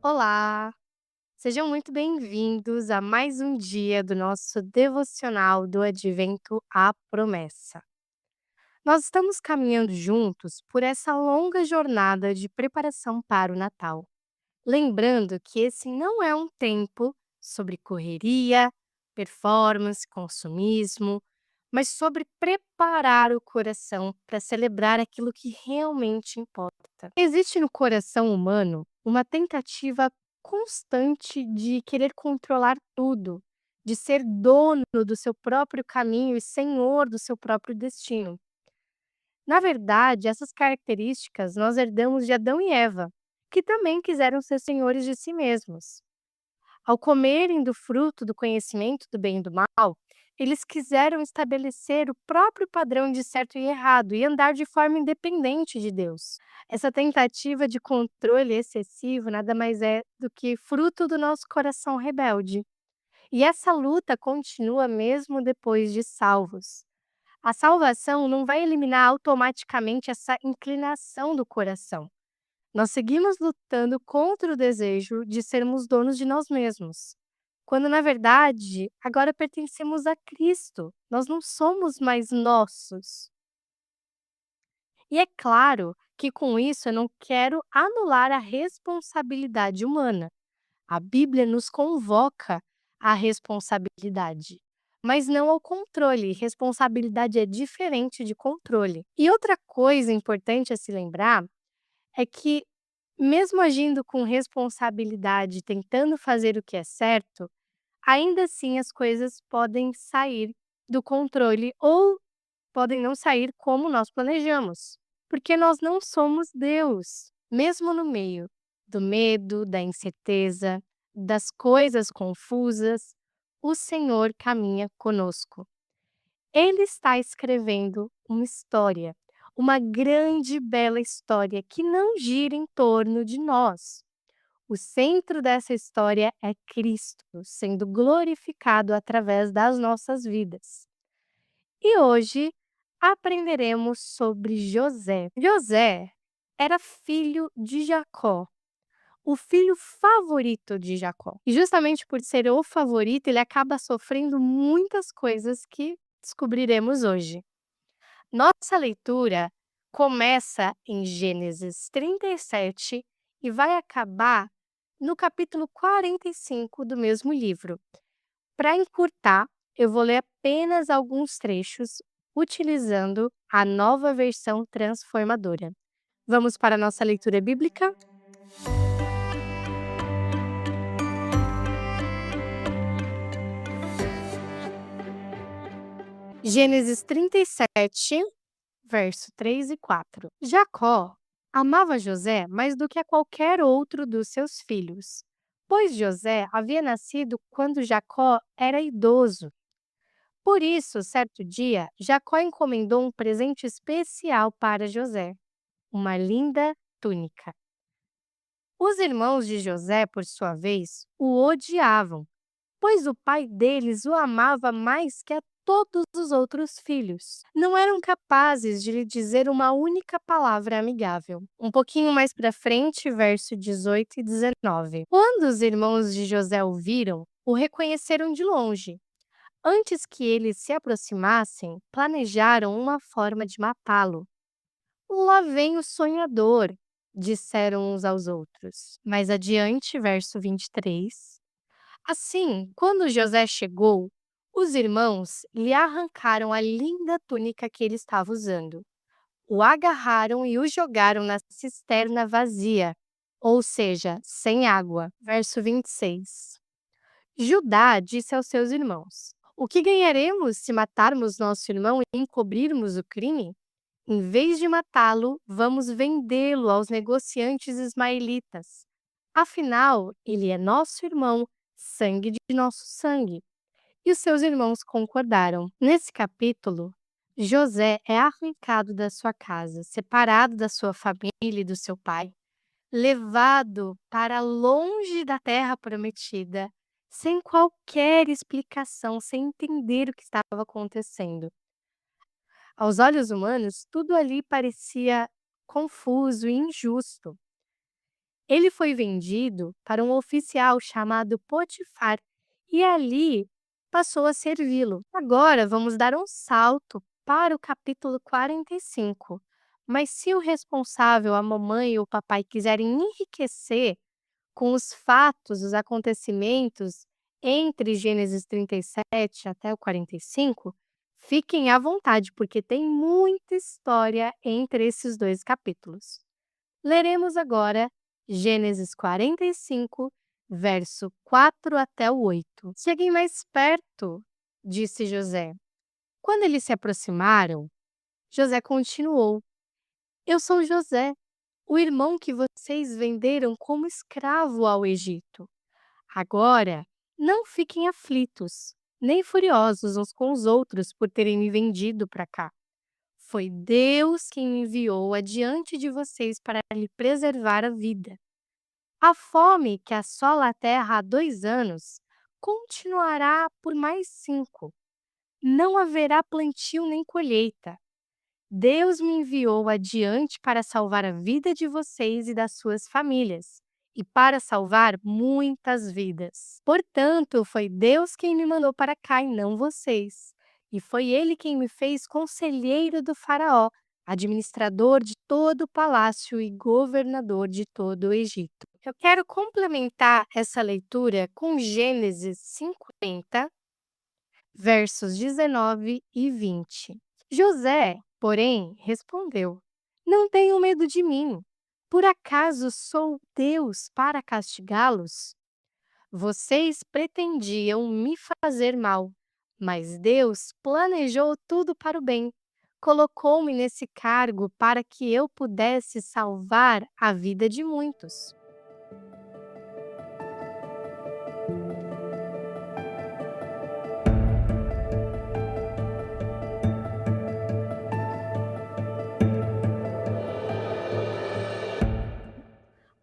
Olá, sejam muito bem-vindos a mais um dia do nosso devocional do Advento à Promessa. Nós estamos caminhando juntos por essa longa jornada de preparação para o Natal, lembrando que esse não é um tempo sobre correria, performance, consumismo, mas sobre preparar o coração para celebrar aquilo que realmente importa. Existe no coração humano uma tentativa constante de querer controlar tudo, de ser dono do seu próprio caminho e senhor do seu próprio destino. Na verdade, essas características nós herdamos de Adão e Eva, que também quiseram ser senhores de si mesmos. Ao comerem do fruto do conhecimento do bem e do mal, eles quiseram estabelecer o próprio padrão de certo e errado e andar de forma independente de Deus. Essa tentativa de controle excessivo nada mais é do que fruto do nosso coração rebelde. E essa luta continua mesmo depois de salvos. A salvação não vai eliminar automaticamente essa inclinação do coração. Nós seguimos lutando contra o desejo de sermos donos de nós mesmos, quando na verdade agora pertencemos a Cristo. Nós não somos mais nossos. E é claro que com isso eu não quero anular a responsabilidade humana. A Bíblia nos convoca à responsabilidade, mas não ao controle. Responsabilidade é diferente de controle. E outra coisa importante a se lembrar é que, mesmo agindo com responsabilidade, tentando fazer o que é certo, ainda assim as coisas podem sair do controle ou podem não sair como nós planejamos, porque nós não somos Deus. Mesmo no meio do medo, da incerteza, das coisas confusas, o Senhor caminha conosco. Ele está escrevendo uma história, uma grande e bela história que não gira em torno de nós. O centro dessa história é Cristo, sendo glorificado através das nossas vidas. E hoje aprenderemos sobre José. José era filho de Jacó, o filho favorito de Jacó. E justamente por ser o favorito, ele acaba sofrendo muitas coisas que descobriremos hoje. Nossa leitura começa em Gênesis 37 e vai acabar no capítulo 45 do mesmo livro. Para encurtar, eu vou ler apenas alguns trechos utilizando a nova versão transformadora. Vamos para a nossa leitura bíblica? Gênesis 37, verso 3 e 4. Jacó amava José mais do que a qualquer outro dos seus filhos, pois José havia nascido quando Jacó era idoso. Por isso, certo dia, Jacó encomendou um presente especial para José, uma linda túnica. Os irmãos de José, por sua vez, o odiavam, pois o pai deles o amava mais que a todos os outros filhos. Não eram capazes de lhe dizer uma única palavra amigável. Um pouquinho mais para frente, verso 18 e 19. Quando os irmãos de José o viram, o reconheceram de longe. Antes que eles se aproximassem, planejaram uma forma de matá-lo. Lá vem o sonhador, disseram uns aos outros. Mais adiante, verso 23. Assim, quando José chegou, os irmãos lhe arrancaram a linda túnica que ele estava usando. O agarraram e o jogaram na cisterna vazia, ou seja, sem água. Verso 26. Judá disse aos seus irmãos: O que ganharemos se matarmos nosso irmão e encobrirmos o crime? Em vez de matá-lo, vamos vendê-lo aos negociantes ismaelitas. Afinal, ele é nosso irmão, sangue de nosso sangue. E os seus irmãos concordaram. Nesse capítulo, José é arrancado da sua casa, separado da sua família e do seu pai, levado para longe da terra prometida, sem qualquer explicação, sem entender o que estava acontecendo. Aos olhos humanos, tudo ali parecia confuso e injusto. Ele foi vendido para um oficial chamado Potifar e ali passou a servi-lo. Agora vamos dar um salto para o capítulo 45. Mas se o responsável, a mamãe ou o papai quiserem enriquecer com os fatos, os acontecimentos entre Gênesis 37 até o 45, fiquem à vontade, porque tem muita história entre esses dois capítulos. Leremos agora Gênesis 45, verso 4 até o 8. Cheguem mais perto, disse José. Quando eles se aproximaram, José continuou: Eu sou José, o irmão que vocês venderam como escravo ao Egito. Agora, não fiquem aflitos, nem furiosos uns com os outros por terem me vendido para cá. Foi Deus quem me enviou adiante de vocês para lhe preservar a vida. A fome que assola a terra há 2 anos continuará por mais 5. Não haverá plantio nem colheita. Deus me enviou adiante para salvar a vida de vocês e das suas famílias, e para salvar muitas vidas. Portanto, foi Deus quem me mandou para cá e não vocês. E foi Ele quem me fez conselheiro do Faraó, administrador de todo o palácio e governador de todo o Egito. Eu quero complementar essa leitura com Gênesis 50, versos 19 e 20. José, porém, respondeu: Não tenham medo de mim. Por acaso sou Deus para castigá-los? Vocês pretendiam me fazer mal, mas Deus planejou tudo para o bem. Colocou-me nesse cargo para que eu pudesse salvar a vida de muitos.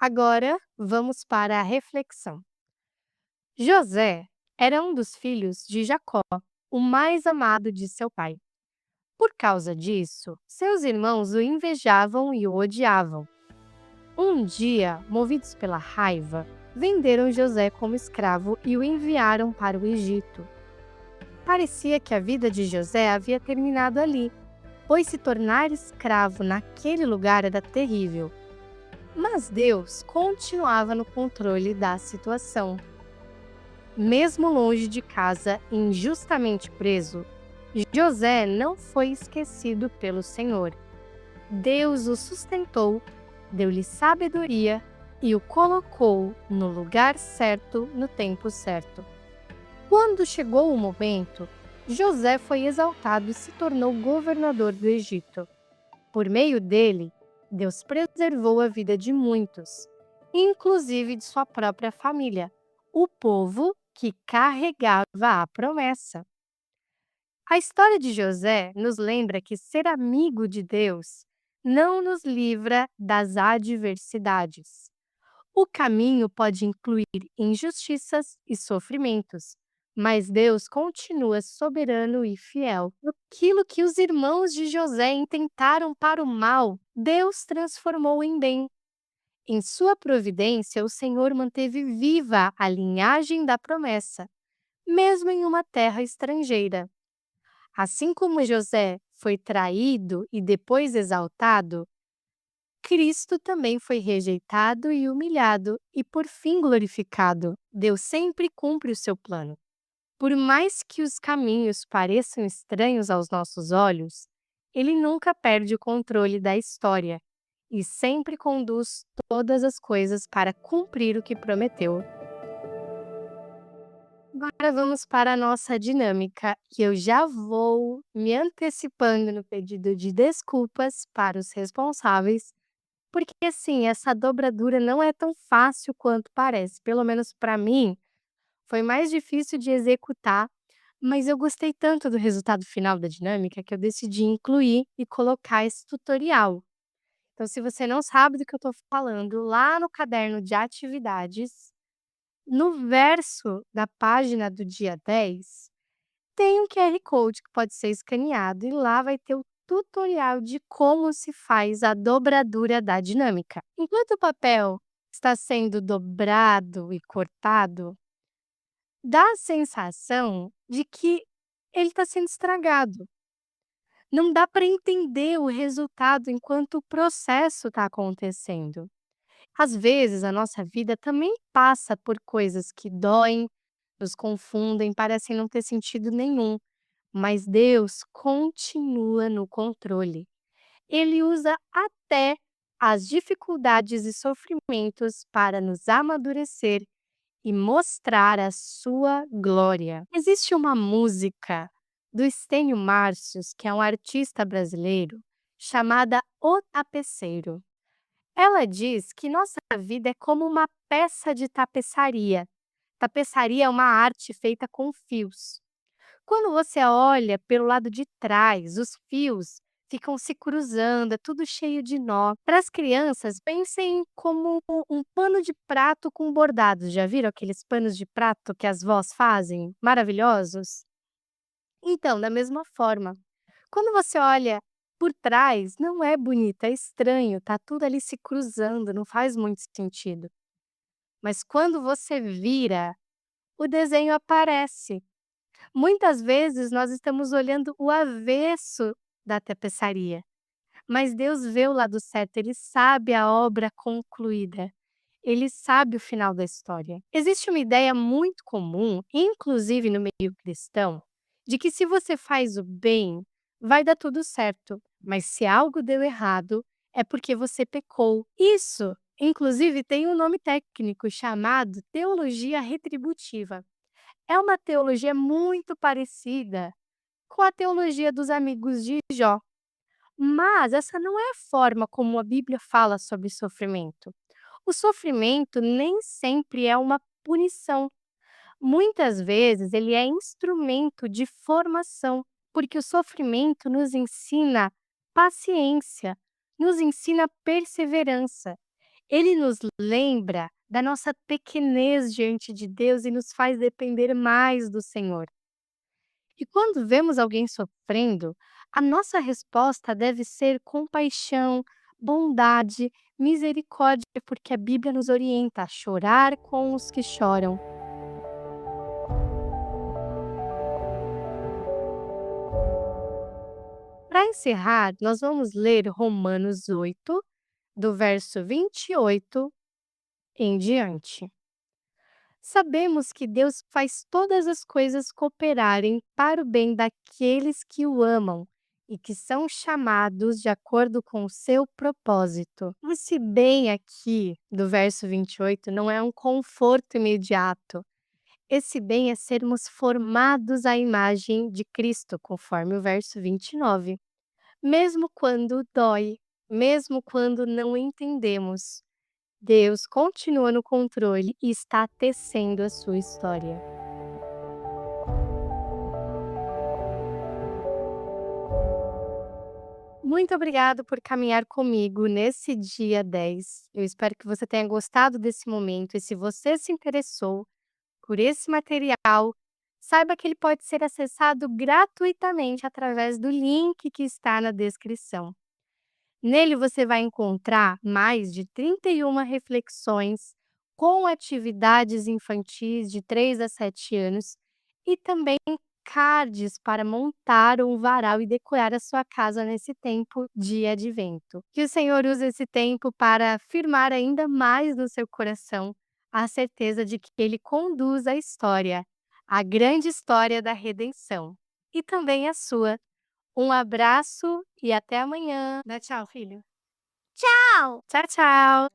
Agora, vamos para a reflexão. José era um dos filhos de Jacó, o mais amado de seu pai. Por causa disso, seus irmãos o invejavam e o odiavam. Um dia, movidos pela raiva, venderam José como escravo e o enviaram para o Egito. Parecia que a vida de José havia terminado ali, pois se tornar escravo naquele lugar era terrível. Mas Deus continuava no controle da situação. Mesmo longe de casa, injustamente preso, José não foi esquecido pelo Senhor. Deus o sustentou, deu-lhe sabedoria e o colocou no lugar certo, no tempo certo. Quando chegou o momento, José foi exaltado e se tornou governador do Egito. Por meio dele, Deus preservou a vida de muitos, inclusive de sua própria família, o povo que carregava a promessa. A história de José nos lembra que ser amigo de Deus não nos livra das adversidades. O caminho pode incluir injustiças e sofrimentos, mas Deus continua soberano e fiel. Aquilo que os irmãos de José intentaram para o mal, Deus transformou em bem. Em sua providência, o Senhor manteve viva a linhagem da promessa, mesmo em uma terra estrangeira. Assim como José foi traído e depois exaltado, Cristo também foi rejeitado e humilhado e por fim glorificado. Deus sempre cumpre o seu plano. Por mais que os caminhos pareçam estranhos aos nossos olhos, ele nunca perde o controle da história e sempre conduz todas as coisas para cumprir o que prometeu. Agora vamos para a nossa dinâmica, que eu já vou me antecipando no pedido de desculpas para os responsáveis, porque assim, essa dobradura não é tão fácil quanto parece. Pelo menos para mim, foi mais difícil de executar, mas eu gostei tanto do resultado final da dinâmica que eu decidi incluir e colocar esse tutorial. Então, se você não sabe do que eu estou falando, lá no caderno de atividades, no verso da página do dia 10, tem um QR Code que pode ser escaneado e lá vai ter o tutorial de como se faz a dobradura da dinâmica. Enquanto o papel está sendo dobrado e cortado, dá a sensação de que ele está sendo estragado. Não dá para entender o resultado enquanto o processo está acontecendo. Às vezes, a nossa vida também passa por coisas que doem, nos confundem, parecem não ter sentido nenhum, mas Deus continua no controle. Ele usa até as dificuldades e sofrimentos para nos amadurecer e mostrar a sua glória. Existe uma música do Estênio Márcios, que é um artista brasileiro, chamada O Tapeceiro. Ela diz que nossa vida é como uma peça de tapeçaria. Tapeçaria é uma arte feita com fios. Quando você olha pelo lado de trás, os fios ficam se cruzando, é tudo cheio de nó. Para as crianças, pensem como um pano de prato com bordados. Já viram aqueles panos de prato que as vós fazem? Maravilhosos? Então, da mesma forma, quando você olha por trás, não é bonito, é estranho, tá tudo ali se cruzando, não faz muito sentido. Mas quando você vira, o desenho aparece. Muitas vezes nós estamos olhando o avesso da tapeçaria, mas Deus vê o lado certo, ele sabe a obra concluída. Ele sabe o final da história. Existe uma ideia muito comum, inclusive no meio cristão, de que se você faz o bem, vai dar tudo certo, mas se algo deu errado, é porque você pecou. Isso, inclusive, tem um nome técnico chamado teologia retributiva. É uma teologia muito parecida com a teologia dos amigos de Jó, mas essa não é a forma como a Bíblia fala sobre sofrimento. O sofrimento nem sempre é uma punição. Muitas vezes ele é instrumento de formação, porque o sofrimento nos ensina paciência, nos ensina perseverança. Ele nos lembra da nossa pequenez diante de Deus e nos faz depender mais do Senhor. E quando vemos alguém sofrendo, a nossa resposta deve ser compaixão, bondade, misericórdia, porque a Bíblia nos orienta a chorar com os que choram. Para encerrar, nós vamos ler Romanos 8, do verso 28 em diante. Sabemos que Deus faz todas as coisas cooperarem para o bem daqueles que o amam e que são chamados de acordo com o seu propósito. Esse bem aqui, do verso 28, não é um conforto imediato. Esse bem é sermos formados à imagem de Cristo, conforme o verso 29. Mesmo quando dói, mesmo quando não entendemos, Deus continua no controle e está tecendo a sua história. Muito obrigado por caminhar comigo nesse dia 10. Eu espero que você tenha gostado desse momento e se você se interessou por esse material, saiba que ele pode ser acessado gratuitamente através do link que está na descrição. Nele você vai encontrar mais de 31 reflexões com atividades infantis de 3 a 7 anos e também cards para montar um varal e decorar a sua casa nesse tempo de advento. Que o Senhor use esse tempo para firmar ainda mais no seu coração a certeza de que Ele conduz a história, a grande história da redenção, e também a sua. Um abraço e até amanhã. Dá tchau, filho. Tchau! Tchau, tchau.